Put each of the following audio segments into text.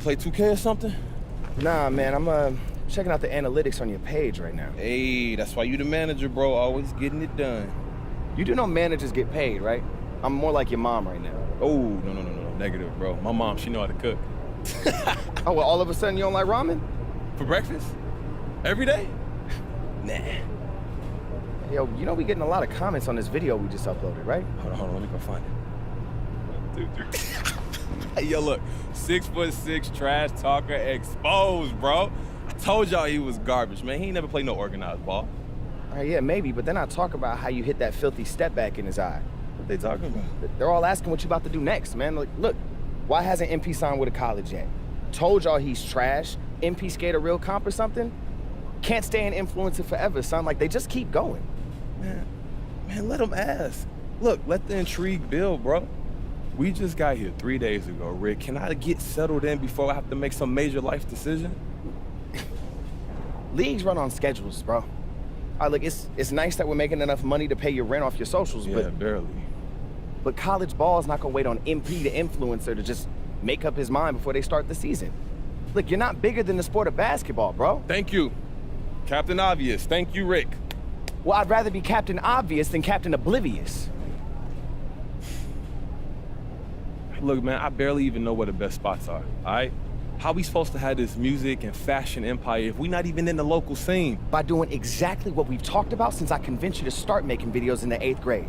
play 2K or something? Nah, man, I'm checking out the analytics on your page right now. Hey, that's why you the manager, bro. Always getting it done. You do know managers get paid, right? I'm more like your mom right now. Oh, no. Negative, bro. My mom, she know how to cook. Oh, well, all of a sudden you don't like ramen? For breakfast? Every day? Nah. Yo, you know we getting a lot of comments on this video we just uploaded, right? Hold on, let me go find it. 1, 2, 3. Hey, yo, look. 6'6" trash talker exposed, bro. I told y'all he was garbage, man. He ain't never played no organized ball. All right, yeah, maybe, but then I talk about how you hit that filthy step back in his eye. What they talking about? They're all asking what you about to do next, man. Like, look, why hasn't MP signed with a college yet? Told y'all he's trash. MP skate a real comp or something? Can't stay an influencer forever, son. Like, they just keep going. Man, let them ask. Look, let the intrigue build, bro. We just got here 3 days ago, Rick. Can I get settled in before I have to make some major life decision? Leagues run on schedules, bro. All right, look, it's nice that we're making enough money to pay your rent off your socials, Yeah, barely. But college ball is not gonna wait on MP to influencer to just make up his mind before they start the season. Look, you're not bigger than the sport of basketball, bro. Thank you, Captain Obvious. Thank you, Rick. Well, I'd rather be Captain Obvious than Captain Oblivious. Look, man, I barely even know where the best spots are, all right? How we supposed to have this music and fashion empire if we not even in the local scene? By doing exactly what we've talked about since I convinced you to start making videos in the 8th grade.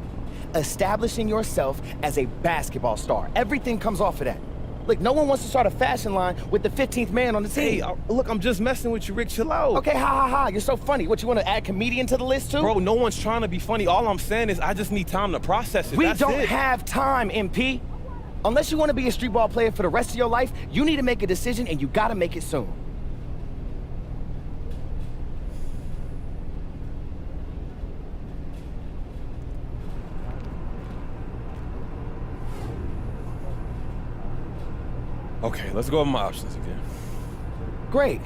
Establishing yourself as a basketball star. Everything comes off of that. Look, no one wants to start a fashion line with the 15th man on the team. Hey, look, I'm just messing with you, Rick. Chill out. Okay, ha. You're so funny. What, you want to add comedian to the list, too? Bro, no one's trying to be funny. All I'm saying is I just need time to process it. We That's don't it. have time, MP. Unless you want to be a street ball player for the rest of your life, you need to make a decision, and you got to make it soon. Okay, let's go over my options again. Great.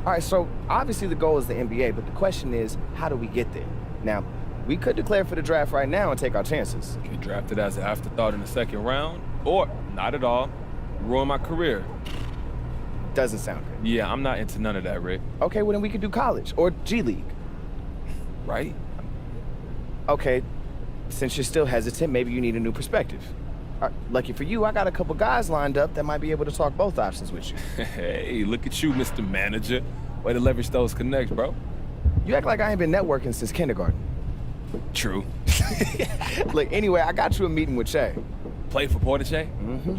All right, so obviously the goal is the NBA, but the question is, how do we get there? Now, we could declare for the draft right now and take our chances. Get drafted as an afterthought in the 2nd round, or not at all. Ruin my career. Doesn't sound good. Yeah, I'm not into none of that, Rick. Okay, well then we could do college or G League. Right? Okay, since you're still hesitant, maybe you need a new perspective. Lucky for you, I got a couple guys lined up that might be able to talk both options with you. Hey, look at you, Mr. Manager. Way to leverage those connects, bro. You act like I ain't been networking since kindergarten. True. Look, anyway, I got you a meeting with Che. Play for Portache?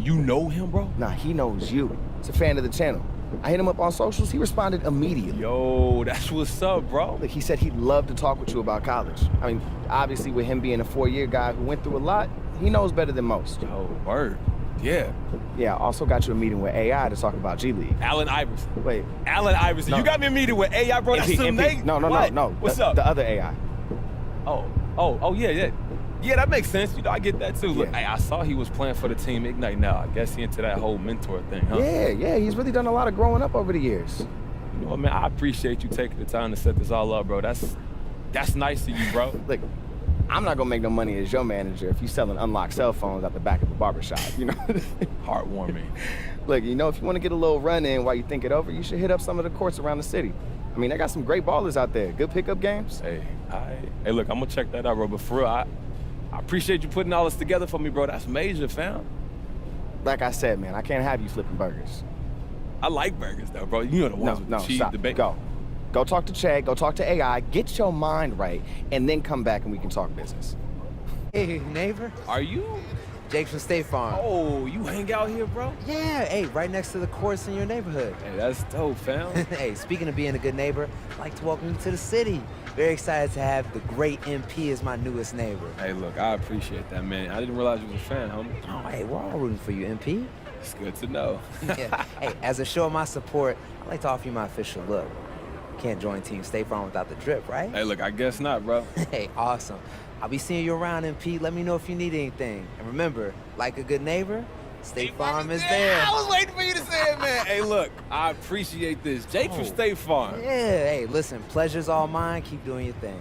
You know him, bro? Nah, he knows you. He's a fan of the channel. I hit him up on socials, he responded immediately. Yo, that's what's up, bro. Look, he said he'd love to talk with you about college. I mean, obviously with him being a 4-year guy who went through a lot, he knows better than most. Yo, word. Yeah. Yeah, I also got you a meeting with AI to talk about G League. Allen Iverson. Wait. Allen Iverson. No. You got me a meeting with AI, bro. That's amazing. No. What's up? The other AI. Oh, yeah. Yeah, that makes sense. You know, I get that too. Look, Yeah. I saw he was playing for the team Ignite now. I guess he into that whole mentor thing, huh? Yeah, he's really done a lot of growing up over the years. You know what, man? I appreciate you taking the time to set this all up, bro. That's nice of you, bro. Look, I'm not gonna make no money as your manager if you selling unlocked cell phones at the back of a barbershop, you know? Heartwarming. Look, you know, if you want to get a little run in while you think it over, you should hit up some of the courts around the city. I mean, they got some great ballers out there. Good pickup games. Hey, look, I'm gonna check that out, bro. But for real, I appreciate you putting all this together for me, bro. That's major, fam. Like I said, man, I can't have you flipping burgers. I like burgers, though, bro. You know the ones with the cheese, stop. the bacon. Go talk to Chad, go talk to AI, get your mind right, and then come back and we can talk business. Hey, neighbor. Are you? Jake from State Farm. Oh, you hang out here, bro? Yeah, hey, right next to the courts in your neighborhood. Hey, that's dope, fam. Hey, speaking of being a good neighbor, I'd like to welcome you to the city. Very excited to have the great MP as my newest neighbor. Hey, look, I appreciate that, man. I didn't realize you was a fan, homie. Oh, hey, we're all rooting for you, MP. It's good to know. Yeah. Hey, as a show of my support, I'd like to offer you my official look. Can't join Team State Farm without the drip, right? Hey, look, I guess not, bro. Hey, awesome. I'll be seeing you around, MP. Let me know if you need anything. And remember, like a good neighbor, State Farm is there. I was waiting for you to say it, man. Hey, look, I appreciate this. Jake from State Farm. Yeah, hey, listen, pleasure's all mine. Keep doing your thing.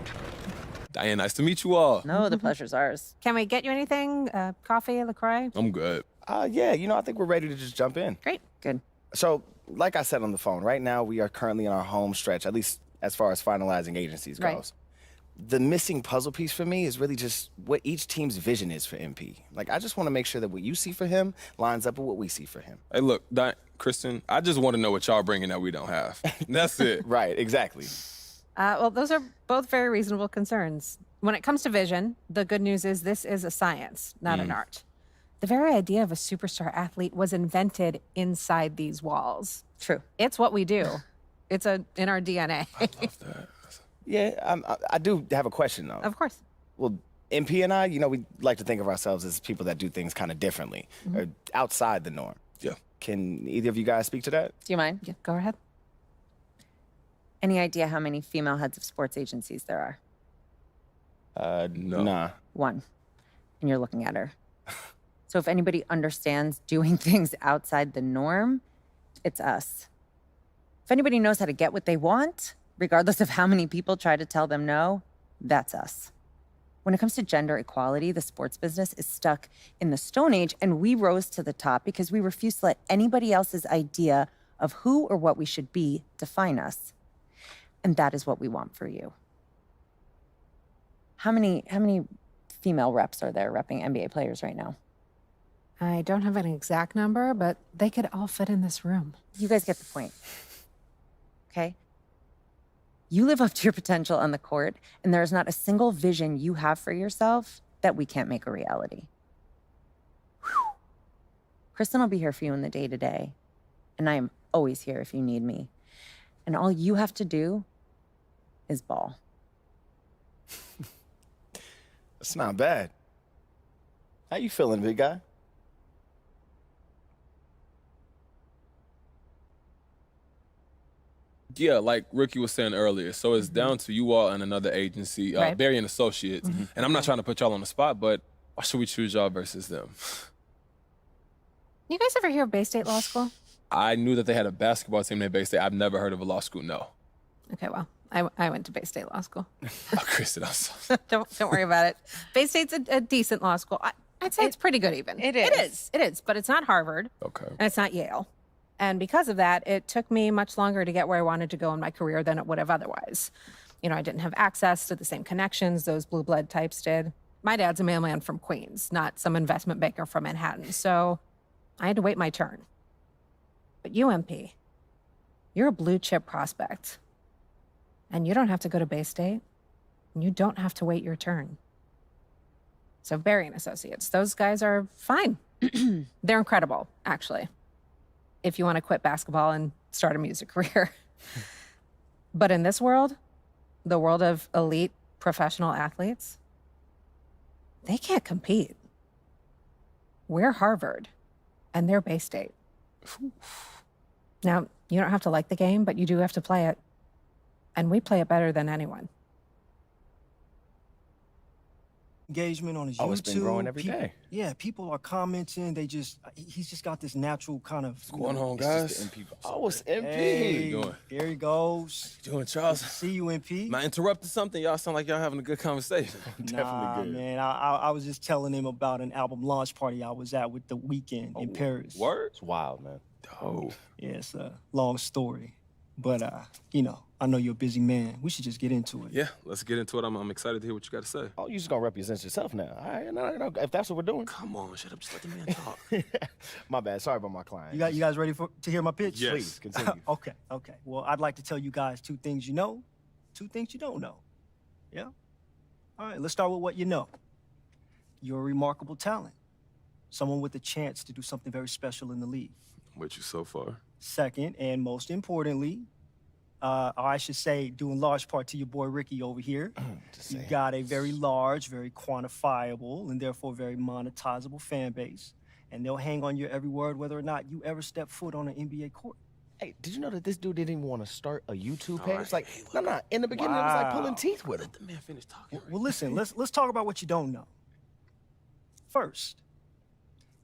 Diane, nice to meet you all. No, the pleasure's ours. Can we get you anything? Coffee, LaCroix? I'm good. Yeah, you know, I think we're ready to just jump in. Great. Good. So, like I said on the phone, right now we are currently in our home stretch, at least as far as finalizing agencies Right. goes. The missing puzzle piece for me is really just what each team's vision is for MP. Like, I just want to make sure that what you see for him lines up with what we see for him. Hey, look, Kristen, I just want to know what y'all bringing that we don't have. That's it. Right, exactly. Well, those are both very reasonable concerns. When it comes to vision, the good news is this is a science, not an art. The very idea of a superstar athlete was invented inside these walls. True. It's what we do. It's in our DNA. Yeah, I do have a question, though. Of course. Well, MP and I, we like to think of ourselves as people that do things kind of differently, or outside the norm. Yeah. Can either of you guys speak to that? Do you mind? Yeah, go ahead. Any idea how many female heads of sports agencies there are? No. Nah. One. And you're looking at her. So if anybody understands doing things outside the norm, it's us. If anybody knows how to get what they want, regardless of how many people try to tell them no, that's us. When it comes to gender equality, the sports business is stuck in the Stone Age, and we rose to the top because we refuse to let anybody else's idea of who or what we should be define us. And that is what we want for you. How many female reps are there repping NBA players right now? I don't have an exact number, but they could all fit in this room. You guys get the point. Okay? You live up to your potential on the court, and there is not a single vision you have for yourself that we can't make a reality. Whew. Kristen will be here for you in the day-to-day, and I am always here if you need me. And all you have to do is ball. That's not bad. How you feeling, big guy? Yeah, like Ricky was saying earlier. So it's down to you all and another agency, Right. Berry and Associates. And I'm not trying to put y'all on the spot, but why should we choose y'all versus them? You guys ever hear of Bay State Law School? I knew that they had a basketball team named Bay State. I've never heard of a law school, no. Okay, well, I went to Bay State Law School. Oh, Kristen, I'm so... don't worry about it. Bay State's a decent law school. I'd say it's pretty good even. It It is, but it's not Harvard. Okay. And it's not Yale. And because of that, it took me much longer to get where I wanted to go in my career than it would have otherwise. I didn't have access to the same connections those blue blood types did. My dad's a mailman from Queens, not some investment banker from Manhattan. So I had to wait my turn. But you, MP, you're a blue chip prospect. And you don't have to go to Bay State. And you don't have to wait your turn. So Berry and Associates, those guys are fine. They're incredible, actually, if you want to quit basketball and start a music career. But in this world, the world of elite professional athletes, they can't compete. We're Harvard, and they're Bay State. Now, you don't have to like the game, but you do have to play it. And we play it better than anyone. Engagement on his Oh, YouTube. it's been growing every Pe- day. Yeah, people are commenting. He's just got this natural kind of. What's going on, It's guys? just the MP. Oh, it's MP. Hey, you doing? There he goes. Doing, Charles? See you, MP. Am I interrupting something? Y'all sound like y'all having a good conversation. Nah, man. I was just telling him about an album launch party I was at with The Weeknd in Paris. Word? It's wild, man. Oh. Yeah, it's a long story, but I know you're a busy man. We should just get into it. Yeah, let's get into it. I'm excited to hear what you got to say. Oh, you just gonna represent yourself now. All right, no, if that's what we're doing. Come on, shut up. Just let the man talk. My bad. Sorry about my client. You guys ready to hear my pitch? Yes. Please, continue. Okay. Well, I'd like to tell you guys 2 things you know, 2 things you don't know. Yeah? All right, let's start with what you know. You're a remarkable talent. Someone with a chance to do something very special in the league. I'm with you so far. Second, and most importantly, or I should say, due in large part to your boy Ricky over here, Just you saying. got a very large, very quantifiable, and therefore very monetizable fan base. And they'll hang on your every word whether or not you ever step foot on an NBA court. Hey, did you know that this dude didn't even want to start a YouTube All page? right. Like, Hey, no. In the beginning, it was like pulling Wow. teeth with him. Let the man finish talking. Well, listen, let's talk about what you don't know. First,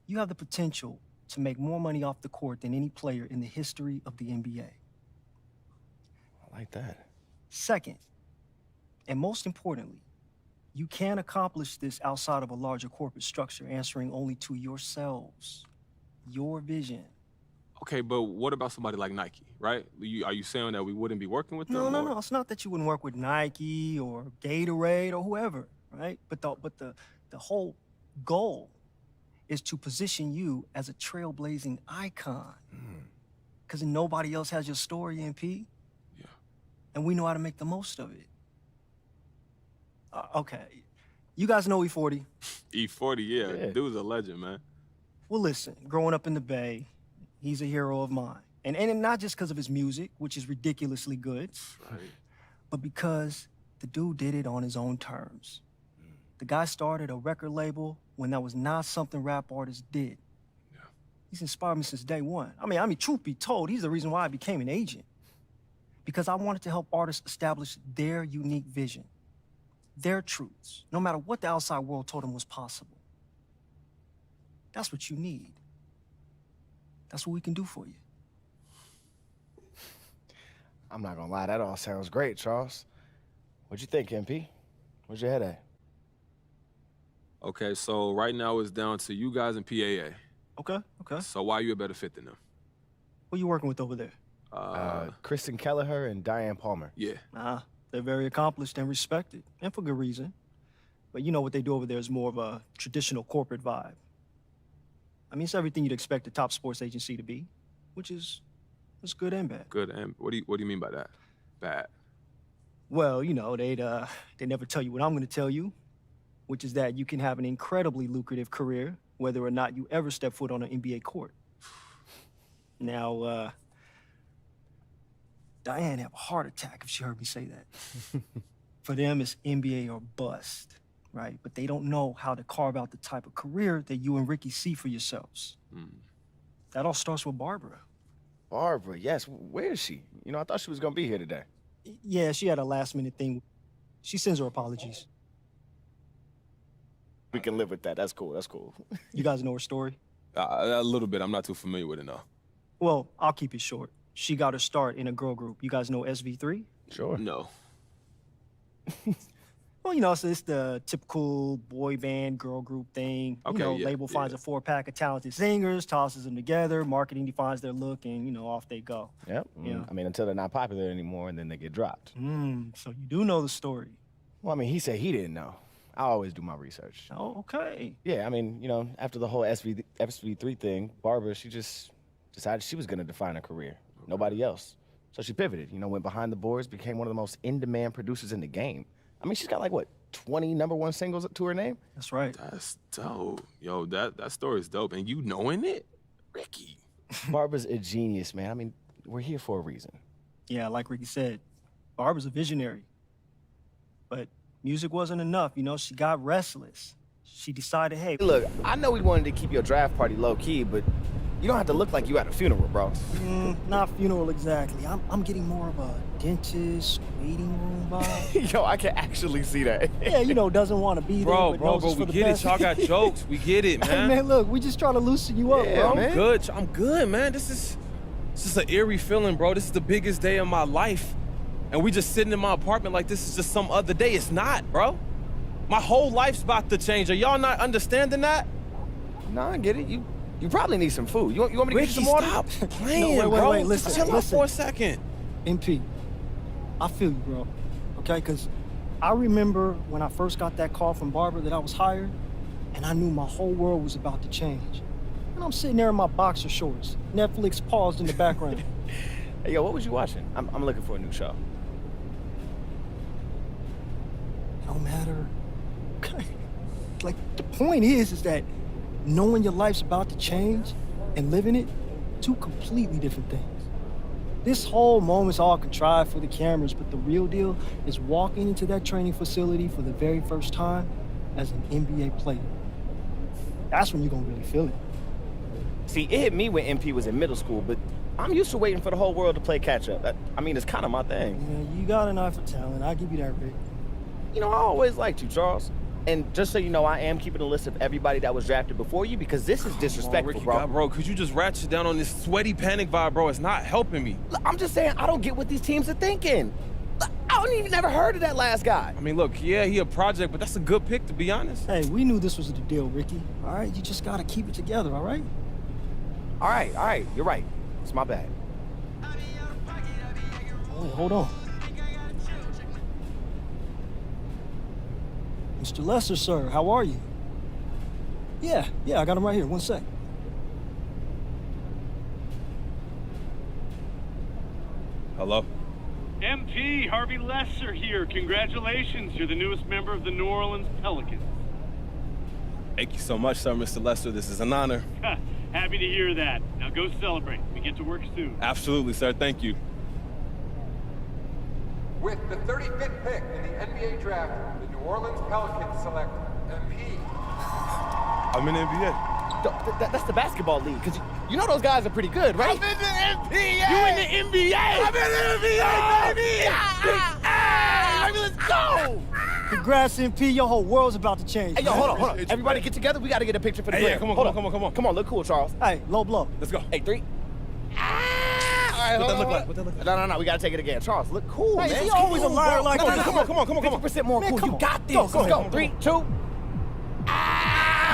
you have the potential to make more money off the court than any player in the history of the NBA. I like that. Second, and most importantly, you can accomplish this outside of a larger corporate structure, answering only to yourselves, your vision, Okay, but what about somebody like Nike, right? Are you saying that we wouldn't be working with them? No, no, or- no. It's not that you wouldn't work with Nike or Gatorade or whoever, right? But the whole goal is to position you as a trailblazing icon. Because nobody else has your story, MP. Yeah. And we know how to make the most of it. Okay. You guys know E40. E40, yeah. Dude's a legend, man. Well, listen, growing up in the Bay, he's a hero of mine. And not just because of his music, which is ridiculously good, Right. but because the dude did it on his own terms. The guy started a record label when that was not something rap artists did. Yeah. He's inspired me since day one. I mean, truth be told, he's the reason why I became an agent. Because I wanted to help artists establish their unique vision, their truths, no matter what the outside world told them was possible. That's what you need. That's what we can do for you. I'm not gonna lie, that all sounds great, Charles. What'd you think, MP? Where's your head at? Okay, so right now it's down to you guys and PAA. Okay. So why are you a better fit than them? Who you working with over there? Kristen Kelleher and Diane Palmer. Yeah. They're very accomplished and respected, and for good reason. But you know what they do over there is more of a traditional corporate vibe. I mean, it's everything you'd expect a top sports agency to be, which is good and bad. Good. And what do you mean by that? Bad. Well, you know, they never tell you what I'm going to tell you, which is that you can have an incredibly lucrative career, whether or not you ever step foot on an NBA court. Now, Diane have a heart attack if she heard me say that. For them, it's NBA or bust, right? But they don't know how to carve out the type of career that you and Ricky see for yourselves. That all starts with Barbara. Barbara, yes. Where is she? You know, I thought she was gonna be here today. Yeah, she had a last-minute thing. She sends her apologies. We can live with that. That's cool. That's cool. You guys know her story? A little bit. I'm not too familiar with it, no. Well, I'll keep it short. She got her start in a girl group. You guys know SV3? Sure. No. Well, you know, so it's the typical boy band, girl group thing. Okay, You know, yeah, label finds yeah. a 4-pack of talented singers, tosses them together, marketing defines their look, and, you know, off they go. Yep. Yeah. I mean, until they're not popular anymore and then they get dropped. So you do know the story. Well, I mean, he said he didn't know. I always do my research. Oh, okay. Yeah, I mean, you know, after the whole SV3 thing, Barbara, she just decided she was gonna define her career. Nobody else. So she pivoted, you know, went behind the boards, became one of the most in-demand producers in the game. I mean, she's got like, what, 20 #1 singles to her name? That's right. That's dope. Yo, that story's dope. And you knowing it? Ricky. Barbara's a genius, man. I mean, we're here for a reason. Yeah, like Ricky said, Barbara's a visionary. But music wasn't enough, you know, she got restless. She decided, hey, Look, I know we wanted to keep your draft party low-key, but you don't have to look like you at a funeral, bro. not funeral exactly. I'm getting more of a dentist, waiting room vibe. Yo, I can actually see that. Yeah, you know, doesn't want to be there, Bro, but bro, knows bro, it's we for the get it. best. Y'all got jokes. We get it, Hey, man. man, look, we just try to loosen you up, Yeah, bro. man. I'm good, man. This is an eerie feeling, bro. This is the biggest day of my life. And we just sitting in my apartment like this is just some other day. It's not, bro. My whole life's about to change. Are y'all not understanding that? No, I get it. You probably need some food. You want me to get you Ricky, some water? stop playing, No, wait, bro. listen, Chill out listen. for a second. MP, I feel you, bro. Okay, because I remember when I first got that call from Barbara that I was hired, and I knew my whole world was about to change. And I'm sitting there in my boxer shorts. Netflix paused in the background. Hey, yo, what was you watching? I'm looking for a new show. No matter. Okay. Like, the point is that knowing your life's about to change and living it, two completely different things. This whole moment's all contrived for the cameras, but the real deal is walking into that training facility for the very first time as an NBA player. That's when you're gonna really feel it. See, it hit me when MP was in middle school, but I'm used to waiting for the whole world to play catch up. I mean, it's kind of my thing. Yeah, you got an eye for talent. I'll give you that, Rick. You know, I always liked you, Charles. And just so you know, I am keeping a list of everybody that was drafted before you because this is disrespectful, Ricky, bro. God, bro, could you just ratchet down on this sweaty panic vibe, bro? It's not helping me. Look, I'm just saying, I don't get what these teams are thinking. Look, I don't even never heard of that last guy. I mean, look, yeah, he a project, but that's a good pick, to be honest. Hey, we knew this was the deal, Ricky. All right, you just gotta keep it together, all right? All right, you're right. It's my bad. Oh, wait, hold on. Mr. Lesser, sir, how are you? Yeah, I got him right here. One sec. Hello? MP, Harvey Lesser here. Congratulations, you're the newest member of the New Orleans Pelicans. Thank you so much, sir, Mr. Lester. This is an honor. Happy to hear that. Now go celebrate. We get to work soon. Absolutely, sir. Thank you. With the 35th pick in the NBA draft, the New Orleans Pelicans select MP. I'm in the NBA. That's the basketball league, because you know those guys are pretty good, right? I'm in the NBA! You in the NBA? I'm in the NBA, baby! Baby, let's go! Congrats, MP. Your whole world's about to change. Hey, yo, man. hold on. Appreciate you, Everybody man. get together. We got to get a picture for the Hey, gram. yeah, come on, Hold come on. Come on, look cool, Charles. Hey, low blow. Let's go. Hey, 3. All right, What that hold look on. like? What that look like? No, we got to take it again. Charles, look cool, Hey, man. is he always a liar like Come on, that? come on. 50% more Man, cool. come You on. got this. Go, Let's go go. ahead. 3, 2.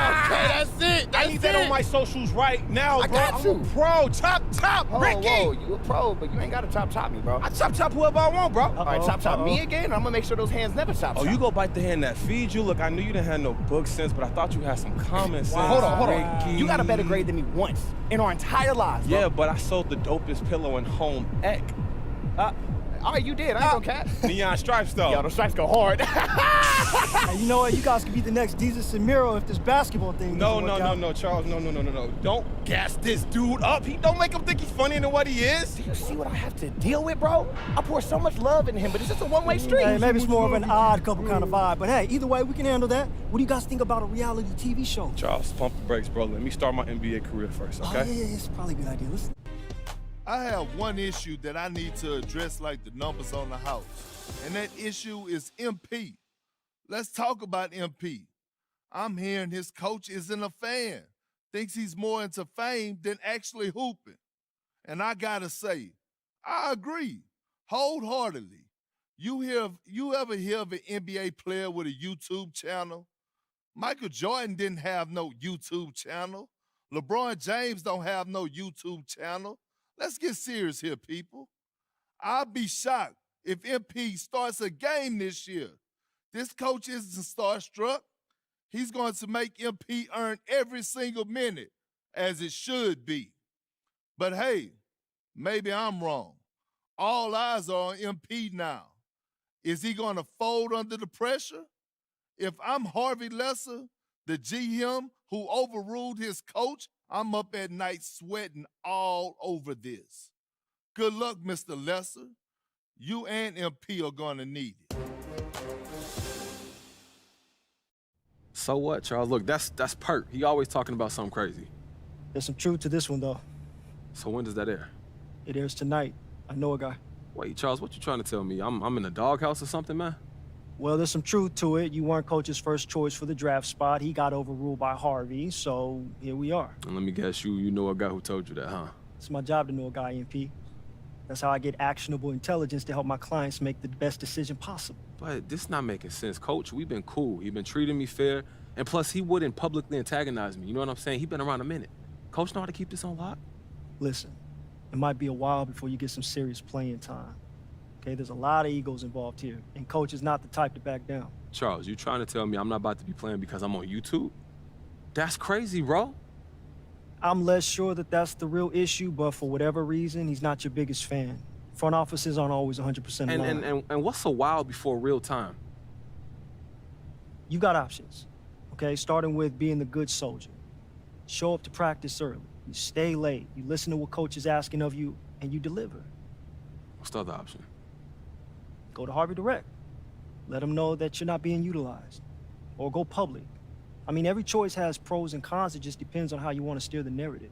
Okay, that's it. I need that on my socials right now, I bro. got I'm you. a pro. Chop, Ricky. Whoa, you a pro, but you ain't got to chop me, bro. I chop whoever I want, bro. All right, chop me again. I'm going to make sure those hands never chop. Oh, you go bite the hand that feeds you? Look, I knew you didn't have no book sense, but I thought you had some common sense. Hold on. Ricky. You got a better grade than me once in our entire lives, bro. Yeah, but I sold the dopest pillow in home ec. All right, you did. I ain't gonna cap. Neon stripes, though. Yo, those stripes go hard. Hey, you know what? You guys could be the next Jesus and Miro if this basketball thing doesn't work out. Charles, no. Don't gas this dude up. Don't make him think he's funnier than what he is. Do you see what I have to deal with, bro? I pour so much love into him, but it's just a one-way street. Hey, maybe it's more of an odd couple kind of vibe, but hey, either way, we can handle that. What do you guys think about a reality TV show? Charles, pump the brakes, bro. Let me start my NBA career first, okay? Oh, yeah, it's probably a good idea. Listen. I have one issue that I need to address like the numbers on the house, and that issue is MP. Let's talk about MP. I'm hearing his coach isn't a fan, thinks he's more into fame than actually hooping. And I gotta say, I agree wholeheartedly. You ever hear of an NBA player with a YouTube channel? Michael Jordan didn't have no YouTube channel. LeBron James don't have no YouTube channel. Let's get serious here, people. I'll be shocked if MP starts a game this year. This coach isn't starstruck. He's going to make MP earn every single minute, as it should be. But hey, maybe I'm wrong. All eyes are on MP now. Is he going to fold under the pressure? If I'm Harvey Lesser, the GM who overruled his coach, I'm up at night sweating all over this. Good luck, Mr. Lesser. You and MP are gonna need it. So what, Charles? Look, that's Pert. He always talking about something crazy. There's some truth to this one, though. So when does that air? It airs tonight. I know a guy. Wait, Charles, what you trying to tell me? I'm in a doghouse or something, man? Well, there's some truth to it. You weren't coach's first choice for the draft spot. He got overruled by Harvey, so here we are. And let me guess, you know a guy who told you that, huh? It's my job to know a guy, MP. That's how I get actionable intelligence to help my clients make the best decision possible. But this not making sense. Coach, we've been cool. He been treating me fair. And plus, he wouldn't publicly antagonize me. You know what I'm saying? He been around a minute. Coach know how to keep this on lock? Listen, it might be a while before you get some serious playing time. Okay, there's a lot of egos involved here, and coach is not the type to back down. Charles, you trying to tell me I'm not about to be playing because I'm on YouTube? That's crazy, bro. I'm less sure that that's the real issue, but for whatever reason, he's not your biggest fan. Front offices aren't always 100% aligned. And what's a while before real time? You've got options, okay? Starting with being the good soldier. Show up to practice early. You stay late. You listen to what coach is asking of you, and you deliver. What's the other option? Go to Harvey direct. Let him know that you're not being utilized. Or go public. I mean, every choice has pros and cons. It just depends on how you want to steer the narrative.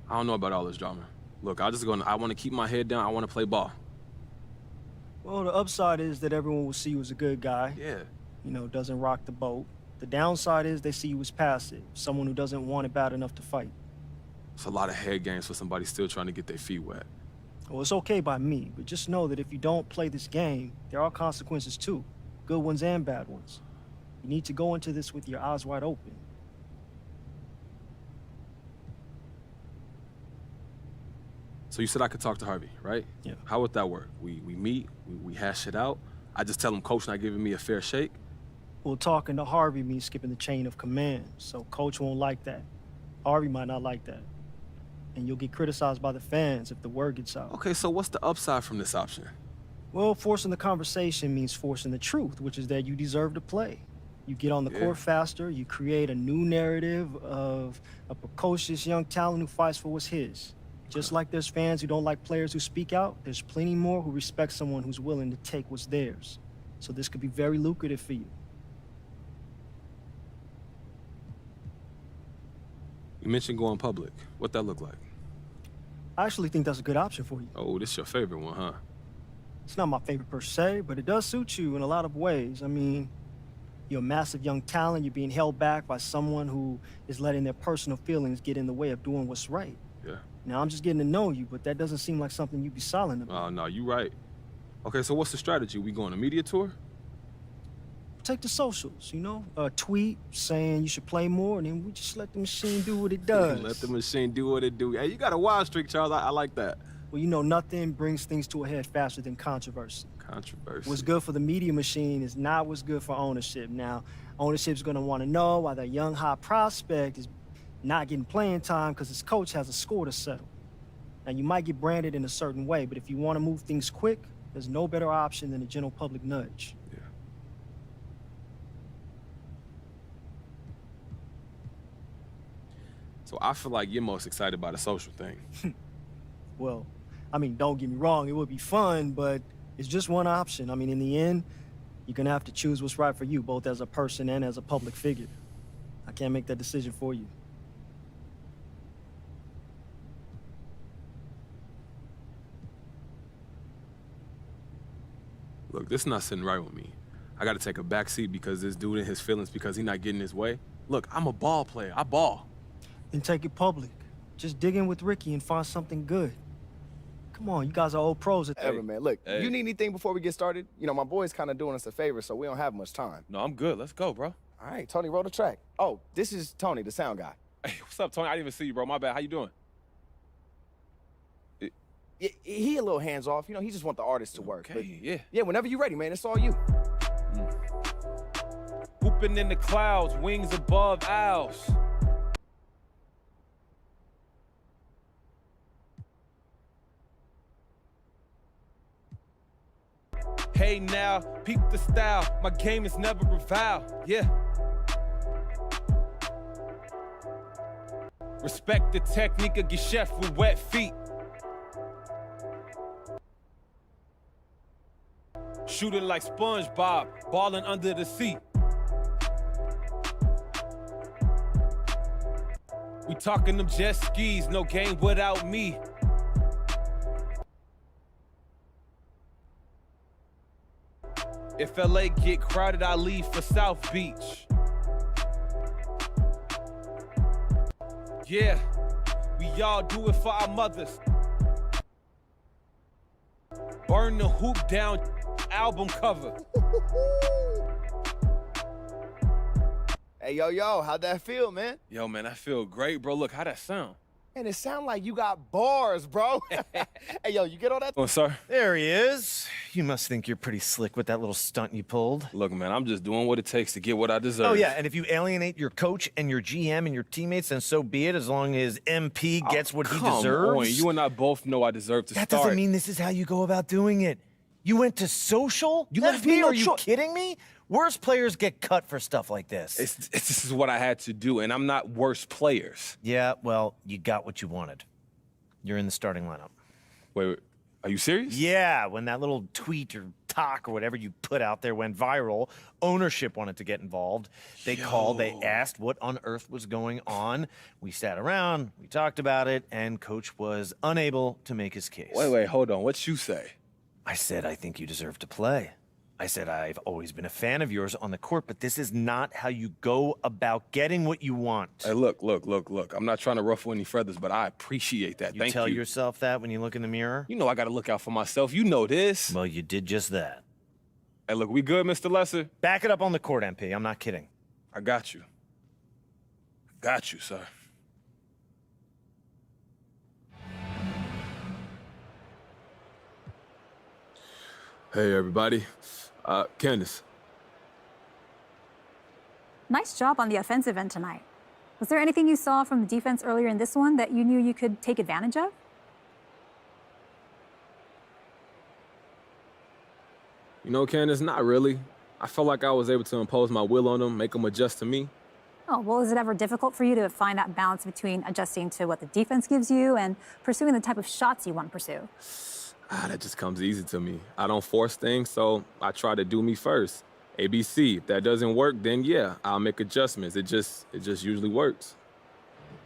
I don't know about all this drama. Look, I want to keep my head down. I want to play ball. Well, the upside is that everyone will see you as a good guy. Yeah. You know, doesn't rock the boat. The downside is they see you as passive, someone who doesn't want it bad enough to fight. It's a lot of head games for somebody still trying to get their feet wet. Well, it's okay by me, but just know that if you don't play this game, there are consequences too. Good ones and bad ones. You need to go into this with your eyes wide open. So you said I could talk to Harvey, right? Yeah. How would that work? We meet, we hash it out. I just tell him coach not giving me a fair shake. Well, talking to Harvey means skipping the chain of command, so coach won't like that. Harvey might not like that. And you'll get criticized by the fans if the word gets out. Okay, so what's the upside from this option? Well, forcing the conversation means forcing the truth, which is that you deserve to play. You get on the court faster, you create a new narrative of a precocious young talent who fights for what's his. Just like there's fans who don't like players who speak out, there's plenty more who respect someone who's willing to take what's theirs. So this could be very lucrative for you. You mentioned going public. What that look like? I actually think that's a good option for you. Oh, this your favorite one, huh? It's not my favorite per se, but it does suit you in a lot of ways. I mean, you're a massive young talent. You're being held back by someone who is letting their personal feelings get in the way of doing what's right. Yeah. Now, I'm just getting to know you, but that doesn't seem like something you'd be silent about. Oh, no, you right. Okay, so what's the strategy? We going a media tour? Take the socials, you know? A tweet saying you should play more, and then we just let the machine do what it does. Let the machine do what it do. Hey, you got a wild streak, Charles. I like that. Well, you know, nothing brings things to a head faster than controversy. Controversy. What's good for the media machine is not what's good for ownership. Now, ownership's gonna wanna know why that young hot prospect is not getting playing time because his coach has a score to settle. Now, you might get branded in a certain way, but if you wanna move things quick, there's no better option than a general public nudge. Yeah. So I feel like you're most excited by the social thing. Well, I mean, don't get me wrong, it would be fun, but it's just one option. I mean, in the end, you're gonna have to choose what's right for you, both as a person and as a public figure. I can't make that decision for you. Look, this is not sitting right with me. I gotta take a back seat because this dude in his feelings because he's not getting his way. Look, I'm a ball player. I ball. Then take it public. Just dig in with Ricky and find something good. Come on, you guys are old pros at that. Ever, man. Look, Hey. you need anything before we get started? You know, my boy's kind of doing us a favor, so we don't have much time. No, I'm good. Let's go, bro. All right, Tony, roll the track. Oh, this is Tony, the sound guy. Hey, what's up, Tony? I didn't even see you, bro. My bad. How you doing? He a little hands off. You know, he just want the artist to work. But Okay, yeah. yeah, whenever you're ready, man, it's all you. Hooping in the clouds, wings above owls. Hey now, peep the style. My game is never reviled. Yeah. Respect the technique of Geschäft with wet feet. Shooting like SpongeBob, balling under the seat. We talking them jet skis, no game without me. If LA get crowded, I leave for South Beach. Yeah, we all do it for our mothers. Burn the hoop down album cover. Hey, yo, how'd that feel, man? Yo, man, I feel great, bro. Look, how that sound? And it sound like you got bars, bro. Hey, yo, you get all that? Oh, sir. There he is. You must think you're pretty slick with that little stunt you pulled. Look, man, I'm just doing what it takes to get what I deserve. Oh, yeah, and if you alienate your coach and your GM and your teammates, then so be it, as long as MP gets what he deserves. Come on, you and I both know I deserve to That start. doesn't mean this is how you go about doing it. You went to social? You left left me me? no Are you choice. kidding me? Worst players get cut for stuff like this. This is what I had to do, and I'm not worse players. Yeah, well, you got what you wanted. You're in the starting lineup. Wait, are you serious? Yeah, when that little tweet or talk or whatever you put out there went viral, ownership wanted to get involved. They called, they asked what on earth was going on. We sat around, we talked about it, and Coach was unable to make his case. Wait, hold on. What you say? I said, I think you deserve to play. I said, I've always been a fan of yours on the court, but this is not how you go about getting what you want. Hey, look. I'm not trying to ruffle any feathers, but I appreciate that. You Thank tell you. yourself that when you look in the mirror? You know I got to look out for myself. You know this. Well, you did just that. Hey, look, we good, Mr. Lesser? Back it up on the court, MP. I'm not kidding. I got you. Got you, sir. Hey, everybody. Candace. Nice job on the offensive end tonight. Was there anything you saw from the defense earlier in this one that you knew you could take advantage of? You know, Candace, not really. I felt like I was able to impose my will on them, make them adjust to me. Oh, well, is it ever difficult for you to find that balance between adjusting to what the defense gives you and pursuing the type of shots you want to pursue? That just comes easy to me. I don't force things, so I try to do me first. ABC. If that doesn't work, then yeah, I'll make adjustments. It just usually works.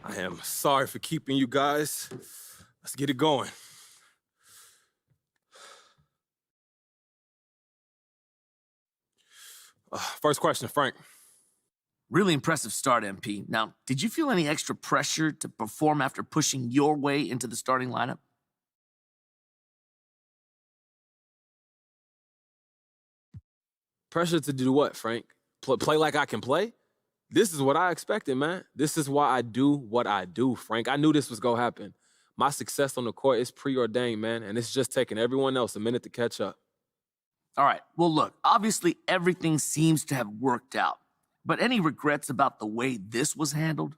I am sorry for keeping you guys. Let's get it going. First question, Frank. Really impressive start, MP. Now, did you feel any extra pressure to perform after pushing your way into the starting lineup? Pressure to do what, Frank? Play like I can play? This is what I expected, man. This is why I do what I do, Frank. I knew this was going to happen. My success on the court is preordained, man, and it's just taking everyone else a minute to catch up. All right. Well, look, obviously everything seems to have worked out. But any regrets about the way this was handled?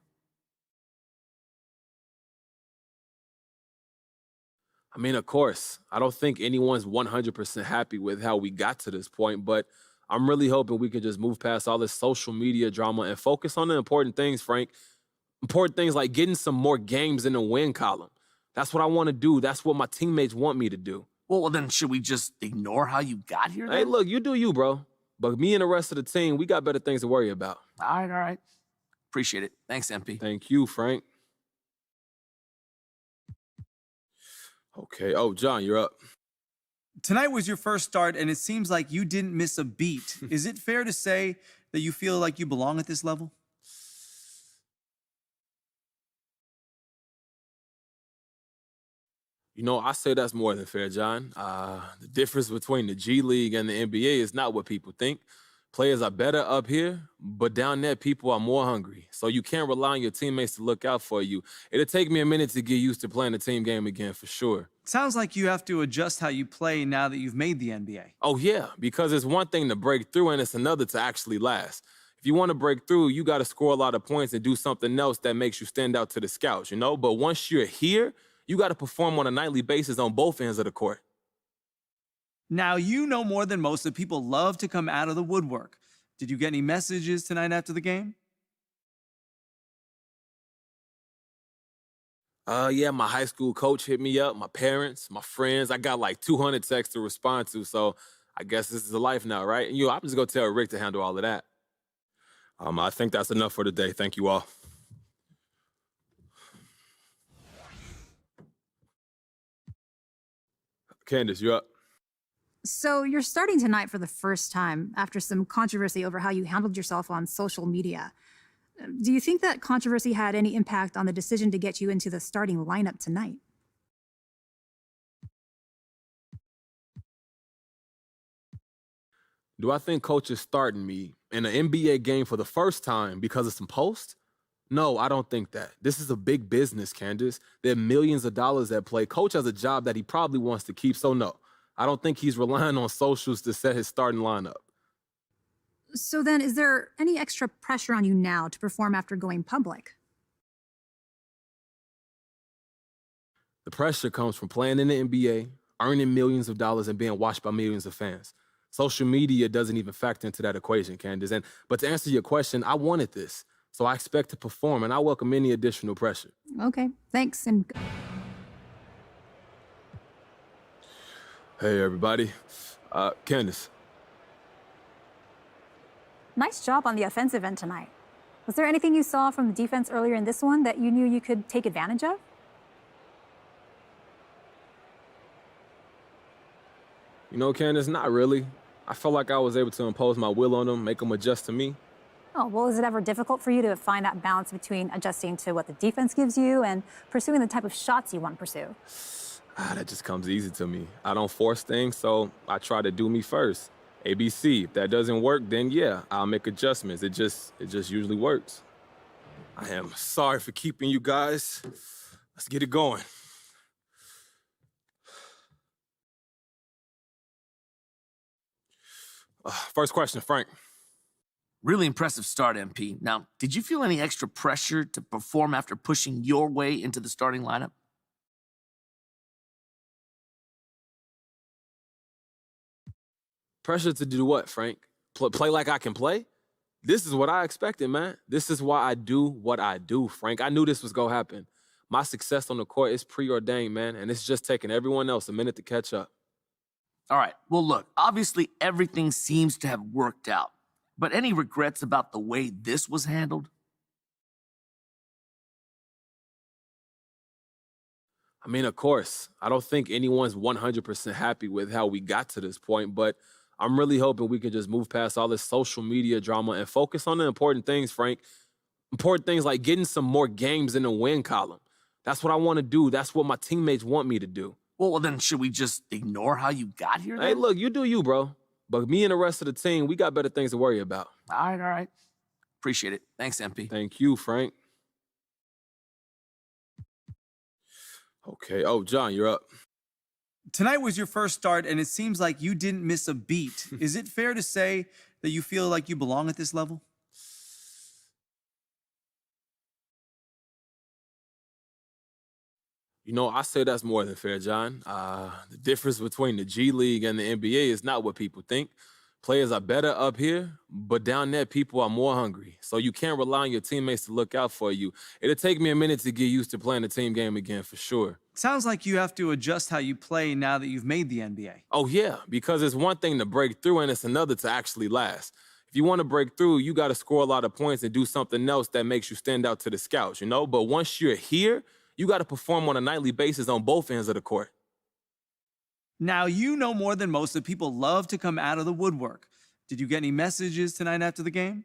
I mean, of course, I don't think anyone's 100% happy with how we got to this point, but I'm really hoping we can just move past all this social media drama and focus on the important things, Frank. Important things like getting some more games in the win column. That's what I want to do. That's what my teammates want me to do. Well, then should we just ignore how you got here then? Hey, look, you do you, bro. But me and the rest of the team, we got better things to worry about. All right. Appreciate it. Thanks, MP. Thank you, Frank. Okay. Oh, John, you're up. Tonight was your first start, and it seems like you didn't miss a beat. Is it fair to say that you feel like you belong at this level? You know, I say that's more than fair, John. The difference between the G League and the NBA is not what people think. Players are better up here, but down there, people are more hungry. So you can't rely on your teammates to look out for you. It'll take me a minute to get used to playing a team game again, for sure. Sounds like you have to adjust how you play now that you've made the NBA. Oh, yeah, because it's one thing to break through and it's another to actually last. If you want to break through, you got to score a lot of points and do something else that makes you stand out to the scouts, you know? But once you're here, you got to perform on a nightly basis on both ends of the court. Now, you know more than most that people love to come out of the woodwork. Did you get any messages tonight after the game? Yeah, my high school coach hit me up, my parents, my friends. I got like 200 texts to respond to, so I guess this is the life now, right? And I'm just going to tell Rick to handle all of that. I think that's enough for today. Thank you all. Candace, you're up. So you're starting tonight for the first time after some controversy over how you handled yourself on social media. Do you think that controversy had any impact on the decision to get you into the starting lineup tonight? Do I think coach is starting me in an NBA game for the first time because of some posts? No, I don't think that. This is a big business, Candace. There are millions of dollars at play. Coach has a job that he probably wants to keep, so no. I don't think he's relying on socials to set his starting lineup. So then, is there any extra pressure on you now to perform after going public? The pressure comes from playing in the NBA, earning millions of dollars, and being watched by millions of fans. Social media doesn't even factor into that equation, Candace. But to answer your question, I wanted this. So I expect to perform, and I welcome any additional pressure. Okay, thanks. And hey, everybody. Candace. nice job on the offensive end tonight. Was there anything you saw from the defense earlier in this one that you knew you could take advantage of? You know, Candace, not really. I felt like I was able to impose my will on them, make them adjust to me. Oh, well, is it ever difficult for you to find that balance between adjusting to what the defense gives you and pursuing the type of shots you want to pursue? That just comes easy to me. I don't force things, so I try to do me first. ABC. If that doesn't work, then yeah, I'll make adjustments. It just usually works. I am sorry for keeping you guys. Let's get it going. First question, Frank. Really impressive start, MP. Now, did you feel any extra pressure to perform after pushing your way into the starting lineup? Pressure to do what, Frank? Play like I can play? This is what I expected, man. This is why I do what I do, Frank. I knew this was going to happen. My success on the court is preordained, man, and it's just taking everyone else a minute to catch up. All right. Well, look, obviously everything seems to have worked out. But any regrets about the way this was handled? I mean, of course, I don't think anyone's 100% happy with how we got to this point, but I'm really hoping we can just move past all this social media drama and focus on the important things, Frank. Important things like getting some more games in the win column. That's what I want to do. That's what my teammates want me to do. Well, then should we just ignore how you got here then? Hey, look, you do you, bro. But me and the rest of the team, we got better things to worry about. All right. Appreciate it. Thanks, MP. Thank you, Frank. Okay. Oh, John, you're up. Tonight was your first start, and it seems like you didn't miss a beat. Is it fair to say that you feel like you belong at this level? You know, I say that's more than fair, John. The difference between the G League and the NBA is not what people think. Players are better up here, but down there, people are more hungry. So you can't rely on your teammates to look out for you. It'll take me a minute to get used to playing a team game again, for sure. Sounds like you have to adjust how you play now that you've made the NBA. Oh, yeah, because it's one thing to break through and it's another to actually last. If you want to break through, you got to score a lot of points and do something else that makes you stand out to the scouts, you know? But once you're here, you got to perform on a nightly basis on both ends of the court. Now, you know more than most that people love to come out of the woodwork. Did you get any messages tonight after the game?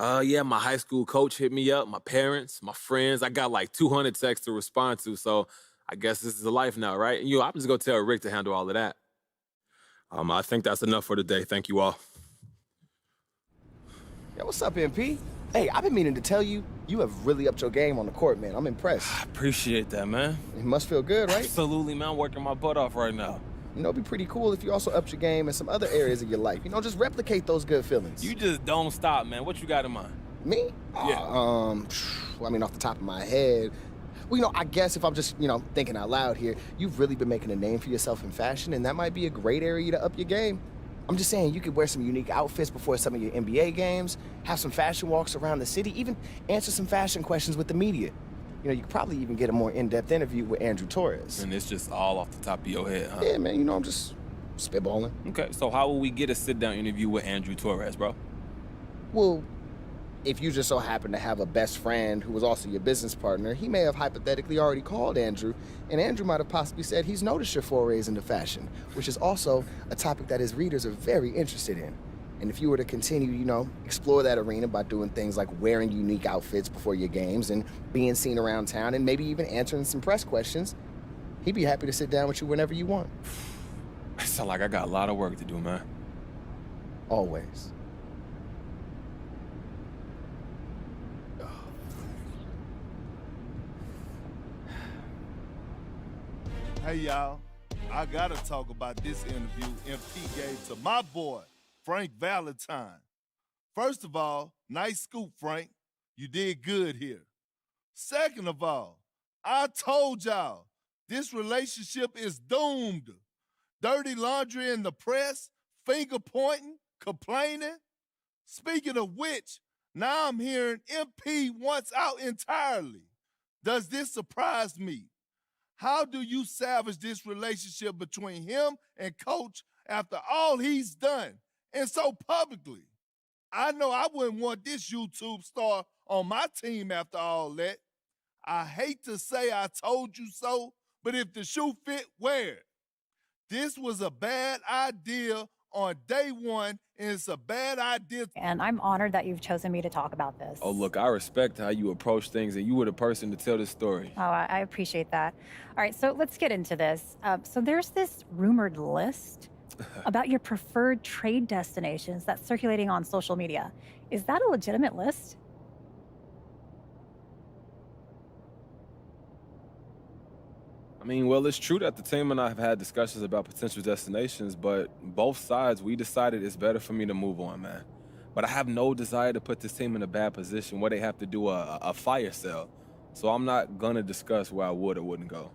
Yeah, my high school coach hit me up, my parents, my friends. I got like 200 texts to respond to, so I guess this is the life now, right? And I'm just going to tell Rick to handle all of that. I think that's enough for today. Thank you all. Yo, what's up, MP? Hey, I've been meaning to tell you, you have really upped your game on the court, man. I'm impressed. I appreciate that, man. It must feel good, right? Absolutely, man. I'm working my butt off right now. You know, it'd be pretty cool if you also upped your game in some other areas of your life. You know, just replicate those good feelings. You just don't stop, man. What you got in mind? Me? Yeah. Well, I mean, off the top of my head, well, you know, I guess if I'm just, thinking out loud here, you've really been making a name for yourself in fashion, and that might be a great area to up your game. I'm just saying, you could wear some unique outfits before some of your NBA games, have some fashion walks around the city, even answer some fashion questions with the media. You know, you could probably even get a more in-depth interview with Andrew Torres. And it's just all off the top of your head, huh? Yeah, man, I'm just spitballing. Okay, so how will we get a sit-down interview with Andrew Torres, bro? Well, if you just so happen to have a best friend who was also your business partner, he may have hypothetically already called Andrew, and Andrew might have possibly said he's noticed your forays into fashion, which is also a topic that his readers are very interested in. And if you were to continue, explore that arena by doing things like wearing unique outfits before your games and being seen around town and maybe even answering some press questions, he'd be happy to sit down with you whenever you want. It sounds like I got a lot of work to do, man. Always. Hey, y'all. I gotta talk about this interview MP gave to my boy, Frank Valentine. First of all, nice scoop, Frank. You did good here. Second of all, I told y'all, this relationship is doomed. Dirty laundry in the press, finger pointing, complaining. Speaking of which, now I'm hearing MP wants out entirely. Does this surprise me? How do you salvage this relationship between him and Coach after all he's done, and so publicly? I know I wouldn't want this YouTube star on my team after all that. I hate to say I told you so, but if the shoe fit, wear it. This was a bad idea on day one, and it's a bad idea. And I'm honored that you've chosen me to talk about this. Oh, look, I respect how you approach things, and you were the person to tell this story. Oh, I appreciate that. All right, so let's get into this. So there's this rumored list about your preferred trade destinations that's circulating on social media. Is that a legitimate list? I mean, well, it's true that the team and I have had discussions about potential destinations, but both sides, we decided it's better for me to move on, man. But I have no desire to put this team in a bad position where they have to do a fire sale. So I'm not gonna discuss where I would or wouldn't go.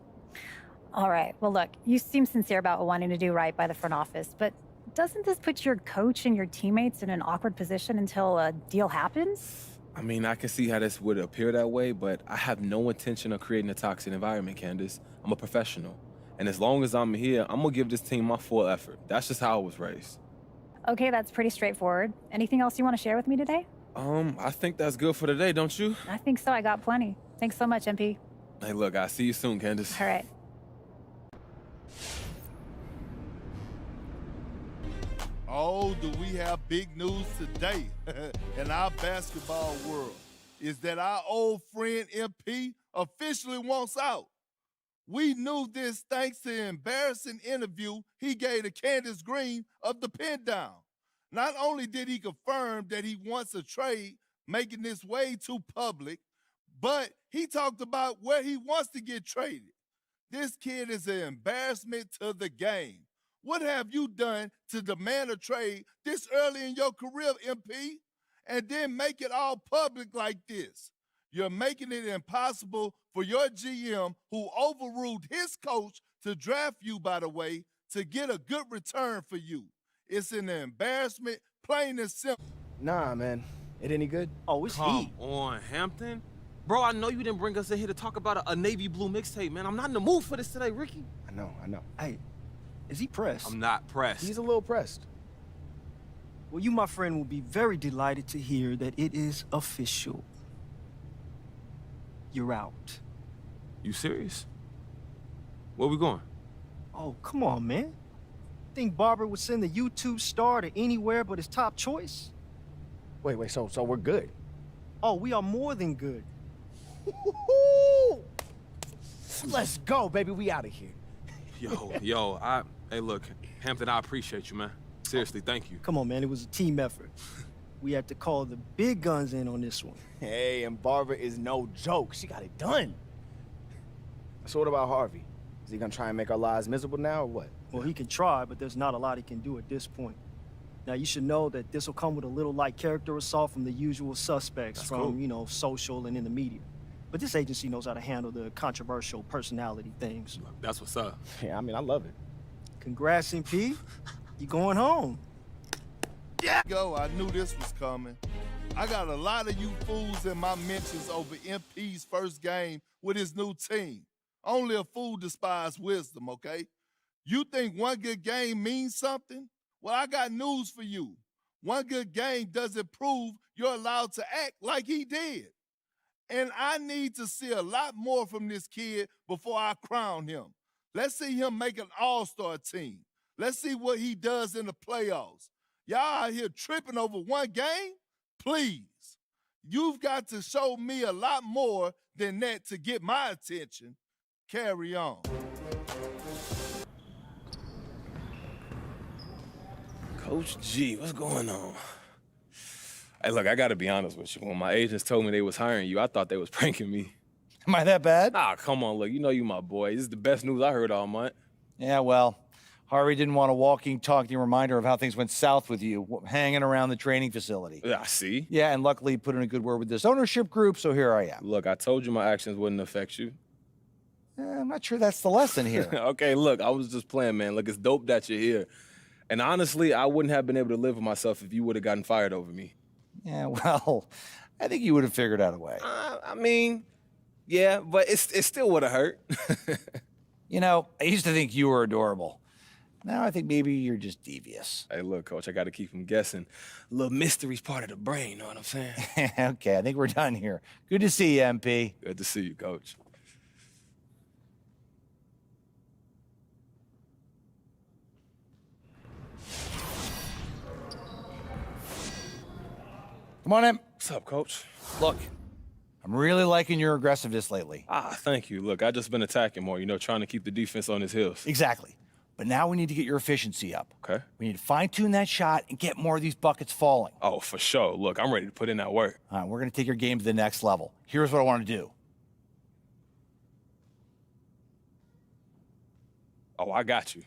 All right. Well, look, you seem sincere about wanting to do right by the front office, but doesn't this put your coach and your teammates in an awkward position until a deal happens? I mean, I can see how this would appear that way, but I have no intention of creating a toxic environment, Candace. I'm a professional. And as long as I'm here, I'm gonna give this team my full effort. That's just how I was raised. Okay, that's pretty straightforward. Anything else you want to share with me today? I think that's good for today, don't you? I think so. I got plenty. Thanks so much, MP. Hey, look, I'll see you soon, Candace. All right. Oh, do we have big news today in our basketball world? Is that our old friend MP officially wants out. We knew this thanks to the embarrassing interview he gave to Candace Green of the Pin Down. Not only did he confirm that he wants a trade, making this way too public, but he talked about where he wants to get traded. This kid is an embarrassment to the game. What have you done to demand a trade this early in your career, MP? And then make it all public like this. You're making it impossible for your GM, who overruled his coach to draft you, by the way, to get a good return for you. It's an embarrassment, plain and simple. Nah, man. It any good? Oh, it's Come heat. on, Hampton. Bro, I know you didn't bring us in here to talk about a navy blue mixtape, man. I'm not in the mood for this today, Ricky. I know. Hey, is he pressed? I'm not pressed. He's a little pressed. Well, you, my friend, will be very delighted to hear that it is official. You're out. You serious? Where we going? Oh, come on, man. Think Barbara would send the YouTube star to anywhere but his top choice? Wait, so we're good. Oh, we are more than good. Let's go, baby. We out of here. Hey, look, Hampton, I appreciate you, man. Seriously, thank you. Come on, man. It was a team effort. We had to call the big guns in on this one. Hey, and Barbara is no joke. She got it done. So what about Harvey? Is he gonna try and make our lives miserable now or what? Well, he can try, but there's not a lot he can do at this point. Now, you should know that this will come with a little light character assault from the usual suspects social and in the media. But this agency knows how to handle the controversial personality things. That's what's up. Yeah, I mean, I love it. Congrats, MP. You going home. Go, I knew this was coming. I got a lot of you fools in my mentions over MP's first game with his new team. Only a fool despises wisdom, okay? You think one good game means something? Well, I got news for you. One good game doesn't prove you're allowed to act like he did. And I need to see a lot more from this kid before I crown him. Let's see him make an all-star team. Let's see what he does in the playoffs. Y'all out here tripping over one game? Please. You've got to show me a lot more than that to get my attention. Carry on. Coach G, what's going on? Hey, look, I gotta be honest with you. When my agents told me they was hiring you, I thought they was pranking me. Am I that bad? Ah, come on, look, you know you my boy. This is the best news I heard all month. Yeah, well, Harvey didn't want a walking, talking reminder of how things went south with you, hanging around the training facility. Yeah, I see. Yeah, and luckily put in a good word with this ownership group, so here I am. Look, I told you my actions wouldn't affect you. I'm not sure that's the lesson here. Okay, look, I was just playing, man. Look, it's dope that you're here. And honestly, I wouldn't have been able to live with myself if you would have gotten fired over me. Yeah, well, I think you would have figured out a way. I mean, yeah, but it still would have hurt. You know, I used to think you were adorable. Now I think maybe you're just devious. Hey, look, Coach, I got to keep them guessing. A little mystery's part of the brain, you know what I'm saying? Okay, I think we're done here. Good to see you, MP. Good to see you, Coach. Come on in. What's up, Coach? Look, I'm really liking your aggressiveness lately. Ah, thank you. Look, I just been attacking more, trying to keep the defense on his heels. Exactly. But now we need to get your efficiency up. Okay. We need to fine-tune that shot and get more of these buckets falling. Oh, for sure. Look, I'm ready to put in that work. All right, we're going to take your game to the next level. Here's what I want to do. Oh, I got you.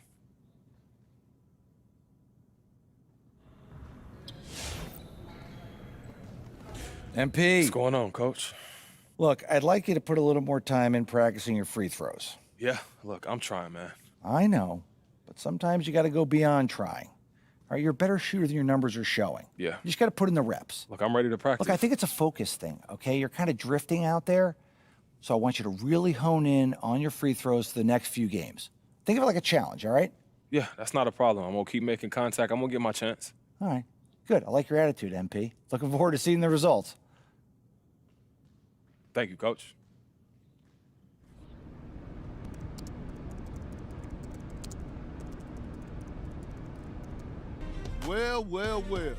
MP. What's going on, Coach? Look, I'd like you to put a little more time in practicing your free throws. Yeah, look, I'm trying, man. I know, but sometimes you got to go beyond trying. All right, you're a better shooter than your numbers are showing. Yeah. You just got to put in the reps. Look, I'm ready to practice. Look, I think it's a focus thing, okay? You're kind of drifting out there. So I want you to really hone in on your free throws for the next few games. Think of it like a challenge, all right? Yeah, that's not a problem. I'm going to keep making contact. I'm going to get my chance. All right, good. I like your attitude, MP. Looking forward to seeing the results. Thank you, Coach. Well, well, well.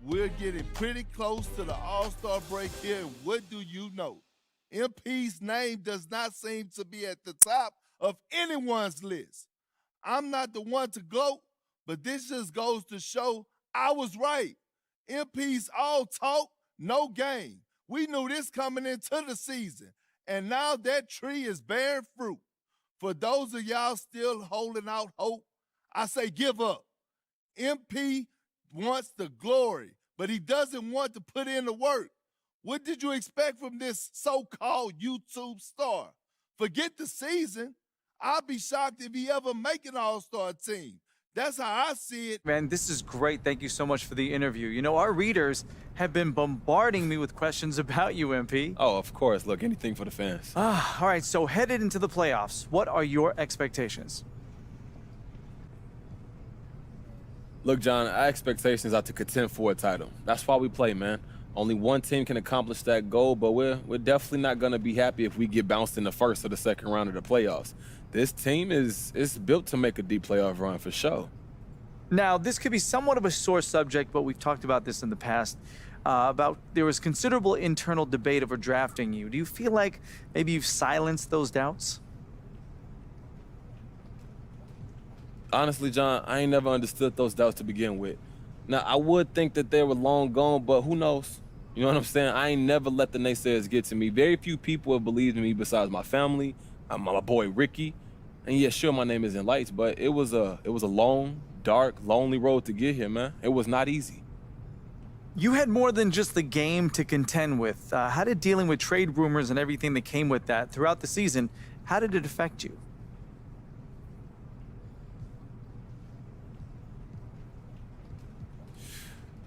We're getting pretty close to the All-Star break here, and what do you know? MP's name does not seem to be at the top of anyone's list. I'm not the one to gloat, but this just goes to show I was right. MP's all talk, no game. We knew this coming into the season, and now that tree is bearing fruit. For those of y'all still holding out hope, I say give up. MP wants the glory, but he doesn't want to put in the work. What did you expect from this so-called YouTube star? Forget the season. I'll be shocked if he ever make an all-star team. That's how I see it. Man, this is great. Thank you so much for the interview. You know, our readers have been bombarding me with questions about you, MP. Oh, of course. Look, anything for the fans. All right, so headed into the playoffs, what are your expectations? Look, John, our expectations are to contend for a title. That's why we play, man. Only one team can accomplish that goal, but we're definitely not going to be happy if we get bounced in the first or the second round of the playoffs. This team is built to make a deep playoff run for sure. Now, this could be somewhat of a sore subject, but we've talked about this in the past. About there was considerable internal debate over drafting you. Do you feel like maybe you've silenced those doubts? Honestly, John, I ain't never understood those doubts to begin with. Now, I would think that they were long gone, but who knows? You know what I'm saying? I ain't never let the naysayers get to me. Very few people have believed in me besides my family, my boy Ricky. And yeah, sure, my name is in lights, but it was a long, dark, lonely road to get here, man. It was not easy. You had more than just the game to contend with. How did dealing with trade rumors and everything that came with that throughout the season, how did it affect you?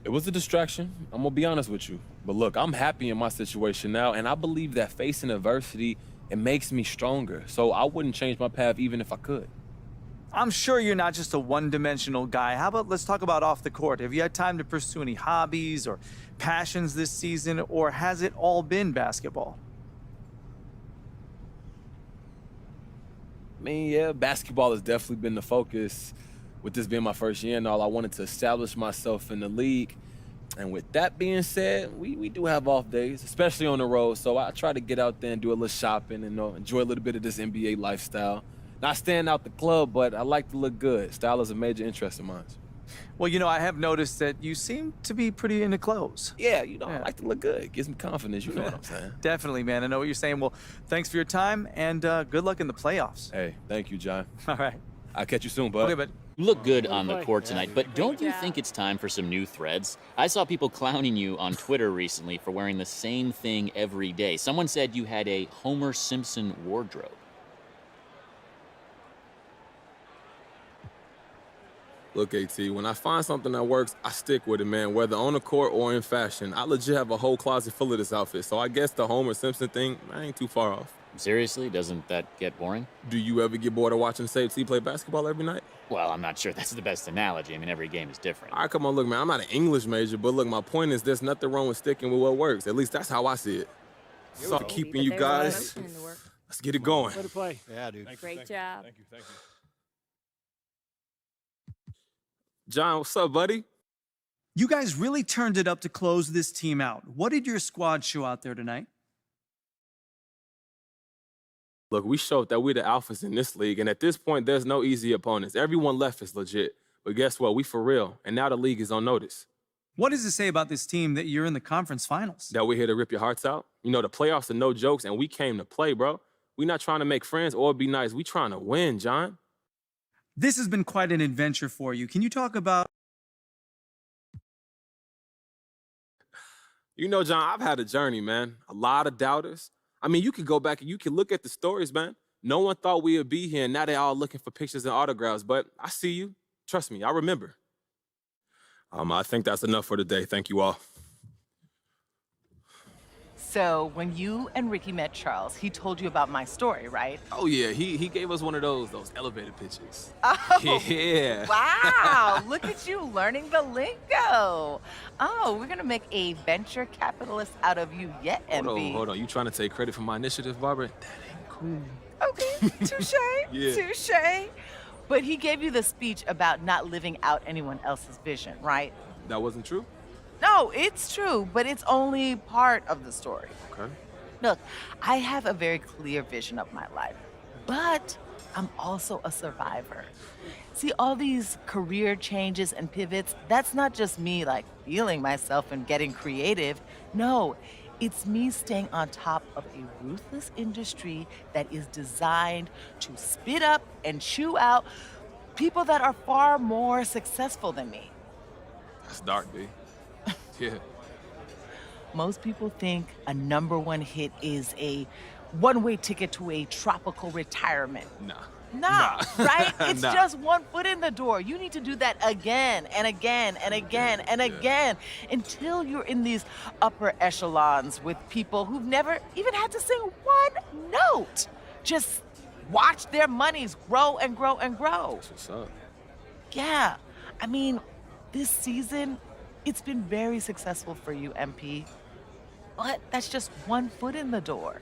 It was a distraction, I'm gonna be honest with you. But look, I'm happy in my situation now, and I believe that facing adversity, it makes me stronger. So I wouldn't change my path even if I could. I'm sure you're not just a one-dimensional guy. How about let's talk about off the court? Have you had time to pursue any hobbies or passions this season, or has it all been basketball? I mean, yeah, basketball has definitely been the focus. With this being my first year and all, I wanted to establish myself in the league. And with that being said, we do have off days, especially on the road. So I try to get out there and do a little shopping and enjoy a little bit of this NBA lifestyle. Not staying out the club, but I like to look good. Style is a major interest of mine. Well, you know, I have noticed that you seem to be pretty into clothes. Yeah, you know, I like to look good. It gives me confidence, you know what I'm saying? Definitely, man. I know what you're saying. Well, thanks for your time, and good luck in the playoffs. Hey, thank you, John. All right. I'll catch you soon, bud. Okay, but You look good on the court tonight, but don't you think it's time for some new threads? I saw people clowning you on Twitter recently for wearing the same thing every day. Someone said you had a Homer Simpson wardrobe. Look, AT, when I find something that works, I stick with it, man, whether on the court or in fashion. I legit have a whole closet full of this outfit, so I guess the Homer Simpson thing, I ain't too far off. Seriously, doesn't that get boring? Do you ever get bored of watching Save T play basketball every night? Well, I'm not sure that's the best analogy. I mean, every game is different. All right, come on, look, man, I'm not an English major, but look, my point is there's nothing wrong with sticking with what works. At least that's how I see it. Sorry, keeping you guys. Let's get it going. Way to play. Yeah, dude. Great job. Thank you. John, what's up, buddy? you guys really turned it up to close this team out. What did your squad show out there tonight? Look, we showed that we're the alphas in this league, and at this point, there's no easy opponents. Everyone left is legit. But guess what? We for real, and now the league is on notice. What does it say about this team that you're in the conference finals? That we're here to rip your hearts out? You know, the playoffs are no jokes, and we came to play, bro. We're not trying to make friends or be nice. We trying to win, John. This has been quite an adventure for you. Can you talk about? You know, John, I've had a journey, man. A lot of doubters. I mean, you could go back and you can look at the stories, man. No one thought we would be here, and now they're all looking for pictures and autographs. But I see you. Trust me, I remember. I think that's enough for today. Thank you all. So when you and Ricky met Charles, he told you about my story, right? Oh yeah, he gave us one of those elevator pitches. Oh, Yeah. wow. Look at you learning the lingo. Oh, we're going to make a venture capitalist out of you yet, MB. Hold on. You trying to take credit for my initiative, Barbara? That ain't cool. Okay, touche, Yeah. touche. But he gave you the speech about not living out anyone else's vision, right? That wasn't true? No, it's true, but it's only part of the story. Okay. Look, I have a very clear vision of my life, but I'm also a survivor. See, all these career changes and pivots, that's not just me like feeling myself and getting creative. No, it's me staying on top of a ruthless industry that is designed to spit up and chew out people that are far more successful than me. That's dark, B. Yeah. Most people think a #1 hit is a one-way ticket to a tropical retirement. Nah, right? It's Nah. just one foot in the door. You need to do that again and again and again and again until you're in these upper echelons with people who've never even had to sing one note. Just watch their monies grow and grow and grow. That's what's up. Yeah, I mean, this season, it's been very successful for you, MP. But that's just one foot in the door.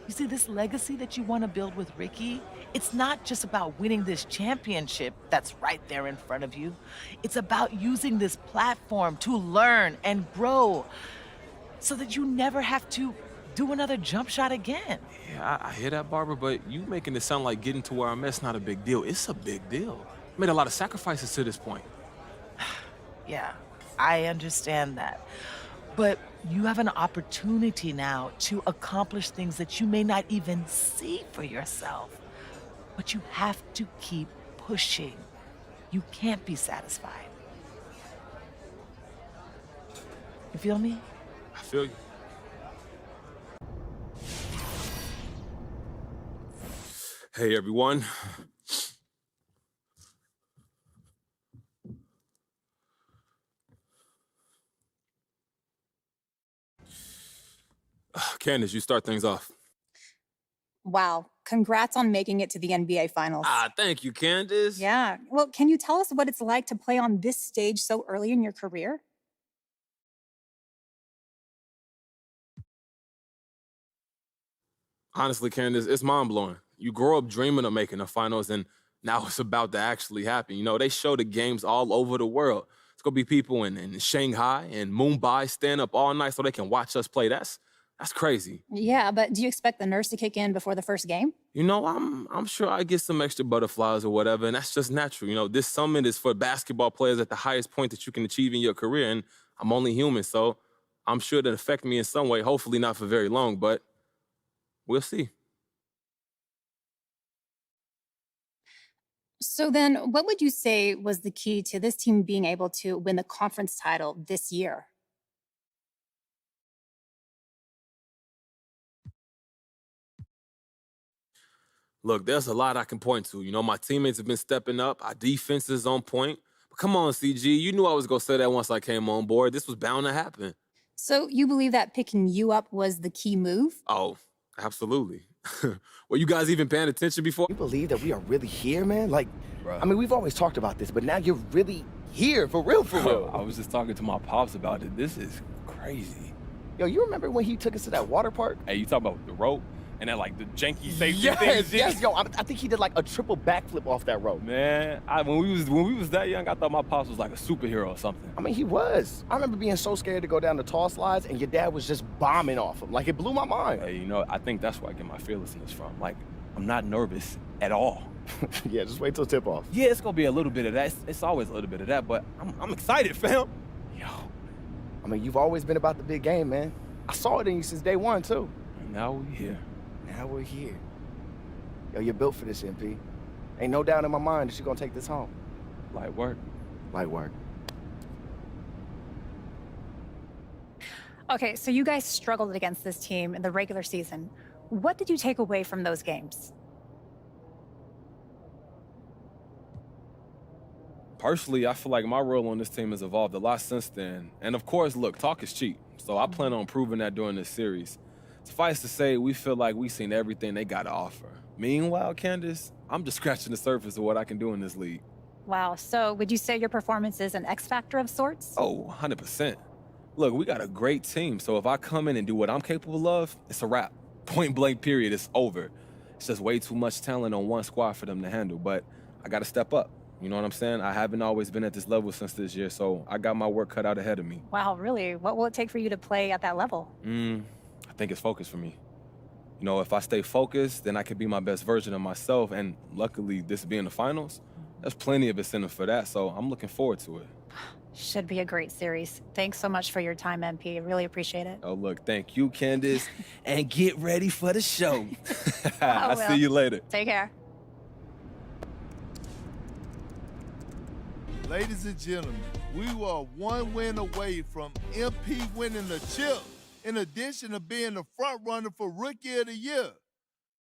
You see, this legacy that you want to build with Ricky, it's not just about winning this championship that's right there in front of you. It's about using this platform to learn and grow so that you never have to do another jump shot again. Yeah, I hear that, Barbara, but you making it sound like getting to where I'm at's not a big deal. It's a big deal. I made a lot of sacrifices to this point. Yeah, I understand that. But you have an opportunity now to accomplish things that you may not even see for yourself. But you have to keep pushing. You can't be satisfied. You feel me? I feel you. Hey, everyone. Candace, you start things off. Wow. Congrats on making it to the NBA Finals. Thank you, Candace. Yeah. Well, can you tell us what it's like to play on this stage so early in your career? Honestly, Candace, it's mind-blowing. You grow up dreaming of making the finals, and now it's about to actually happen. You know, they show the games all over the world. It's going to be people in Shanghai and Mumbai staying up all night so they can watch us play. That's crazy. Yeah, but do you expect the nerves to kick in before the first game? You know, I'm sure I get some extra butterflies or whatever, and that's just natural. You know, this summit is for basketball players at the highest point that you can achieve in your career, and I'm only human, so I'm sure it'll affect me in some way, hopefully not for very long, but we'll see. So then, what would you say was the key to this team being able to win the conference title this year? Look, there's a lot I can point to. You know, my teammates have been stepping up. Our defense is on point. But come on, CG. You knew I was going to say that once I came on board. This was bound to happen. So you believe that picking you up was the key move? Oh, absolutely. Were you guys even paying attention before? You believe that we are really here, man? Like, I mean, we've always talked about this, but now you're really here, for real, for real. I was just talking to my pops about it. This is crazy. Yo, you remember when he took us to that water park? Hey, you talking about the rope? And then like the janky safety Yes, things. yes, yo, I think he did like a triple backflip off that rope. Man, when we was that young, I thought my pops was like a superhero or something. I mean, he was. I remember being so scared to go down the tall slides, and your dad was just bombing off him. Like, it blew my mind. Hey, you know, I think that's where I get my fearlessness from. Like, I'm not nervous at all. Yeah, just wait till tip off. Yeah, it's gonna be a little bit of that. It's always a little bit of that, but I'm excited, fam. Yo, I mean, you've always been about the big game, man. I saw it in you since day one, too. And now we're here. Now we're here. Yo, you're built for this, MP. Ain't no doubt in my mind that you're gonna take this home. Light work. Light work. Okay, so you guys struggled against this team in the regular season. What did you take away from those games? Personally, I feel like my role on this team has evolved a lot since then. And of course, look, talk is cheap. So I plan on proving that during this series. Suffice to say, we feel like we've seen everything they got to offer. Meanwhile, Candace, I'm just scratching the surface of what I can do in this league. Wow, so would you say your performance is an X factor of sorts? Oh, 100%. Look, we got a great team, so if I come in and do what I'm capable of, it's a wrap. Point blank period, it's over. It's just way too much talent on one squad for them to handle, but I got to step up. You know what I'm saying? I haven't always been at this level since this year, so I got my work cut out ahead of me. Wow, really? What will it take for you to play at that level? I think it's focus for me. You know, if I stay focused, then I can be my best version of myself, and luckily, this being the finals, there's plenty of incentive for that, so I'm looking forward to it. Should be a great series. Thanks so much for your time, MP. I really appreciate it. Oh, look, thank you, Candace, and get ready for the show. I I'll will. see you later. Take care. Ladies and gentlemen, we were one win away from MP winning the chip, in addition to being the front runner for Rookie of the Year.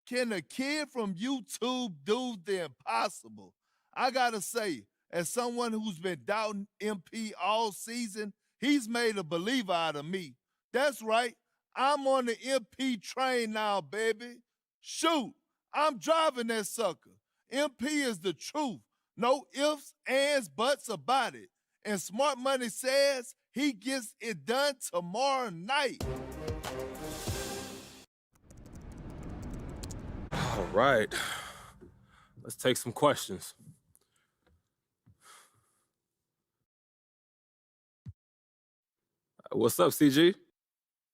Can a kid from YouTube do the impossible? I gotta say, as someone who's been doubting MP all season, he's made a believer out of me. That's right, I'm on the MP train now, baby. Shoot, I'm driving that sucker. MP is the truth. No ifs, ands, buts about it. And Smart Money says he gets it done tomorrow night. All right. Let's take some questions. What's up, CG?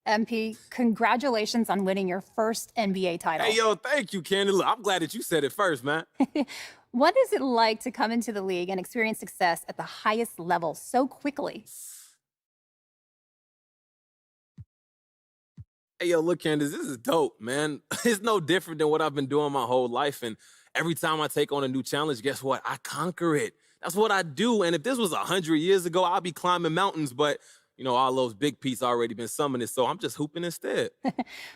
MP, congratulations on winning your first NBA title. Hey, yo, thank you, Candy. Look, I'm glad that you said it first, man. What is it like to come into the league and experience success at the highest level so quickly? Hey, yo, look, Candace, this is dope, man. It's no different than what I've been doing my whole life. And every time I take on a new challenge, guess what? I conquer it. That's what I do. And if this was 100 years ago, I'd be climbing mountains. But, you know, all those big peaks already been summoned, so I'm just hooping instead.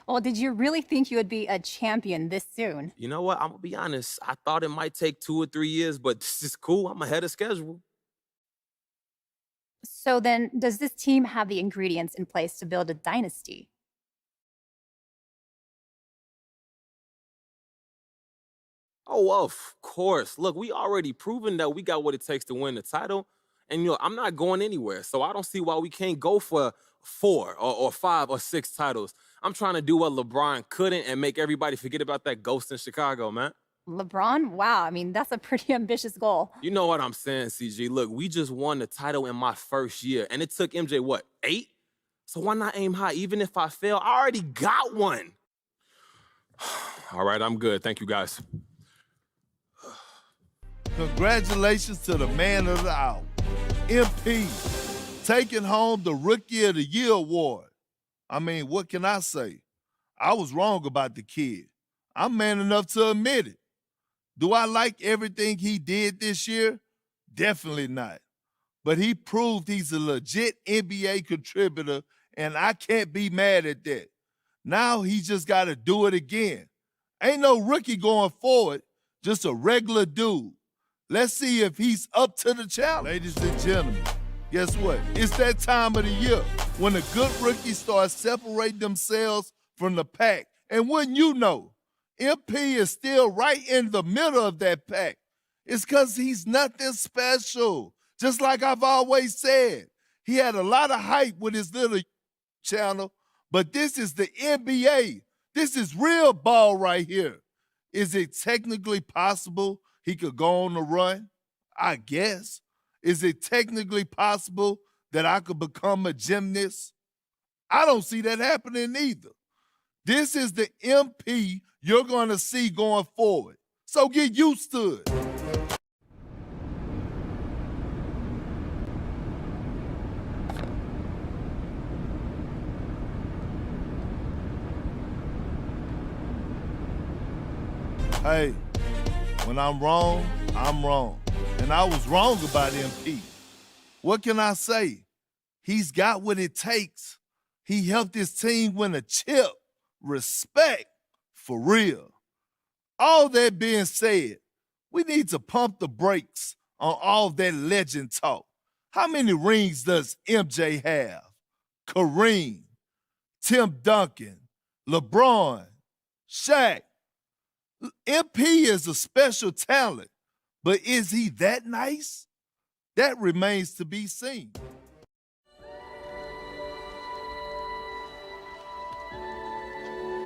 Well, did you really think you would be a champion this soon? You know what? I'm going to be honest. I thought it might take 2 or 3 years, but this is cool. I'm ahead of schedule. So then, does this team have the ingredients in place to build a dynasty? Oh, of course. Look, we already proven that we got what it takes to win the title. And, you know, I'm not going anywhere. So I don't see why we can't go for 4 or 5 or 6 titles. I'm trying to do what LeBron couldn't and make everybody forget about that ghost in Chicago, man. LeBron? Wow, I mean, that's a pretty ambitious goal. You know what I'm saying, CG. Look, we just won the title in my first year. And it took MJ, what, 8? So why not aim high? Even if I fail, I already got one. All right, I'm good. Thank you, guys. Congratulations to the man of the hour, MP, taking home the Rookie of the Year award. I mean, what can I say? I was wrong about the kid. I'm man enough to admit it. Do I like everything he did this year? Definitely not. But he proved he's a legit NBA contributor, and I can't be mad at that. Now he just got to do it again. Ain't no rookie going forward, just a regular dude. Let's see if he's up to the challenge. Ladies and gentlemen, guess what? It's that time of the year when the good rookies start separating themselves from the pack. And wouldn't you know, MP is still right in the middle of that pack. It's because he's nothing special. Just like I've always said, he had a lot of hype with his little channel, but this is the NBA. This is real ball right here. Is it technically possible he could go on the run? I guess. Is it technically possible that I could become a gymnast? I don't see that happening either. This is the MP you're going to see going forward. So get used to it. Hey, When I'm wrong, I'm wrong. And I was wrong about MP. What can I say? He's got what it takes. He helped his team win a chip. Respect, for real. All that being said, we need to pump the brakes on all that legend talk. How many rings does MJ have? Kareem, Tim Duncan, LeBron, Shaq. MP is a special talent, but is he that nice? That remains to be seen.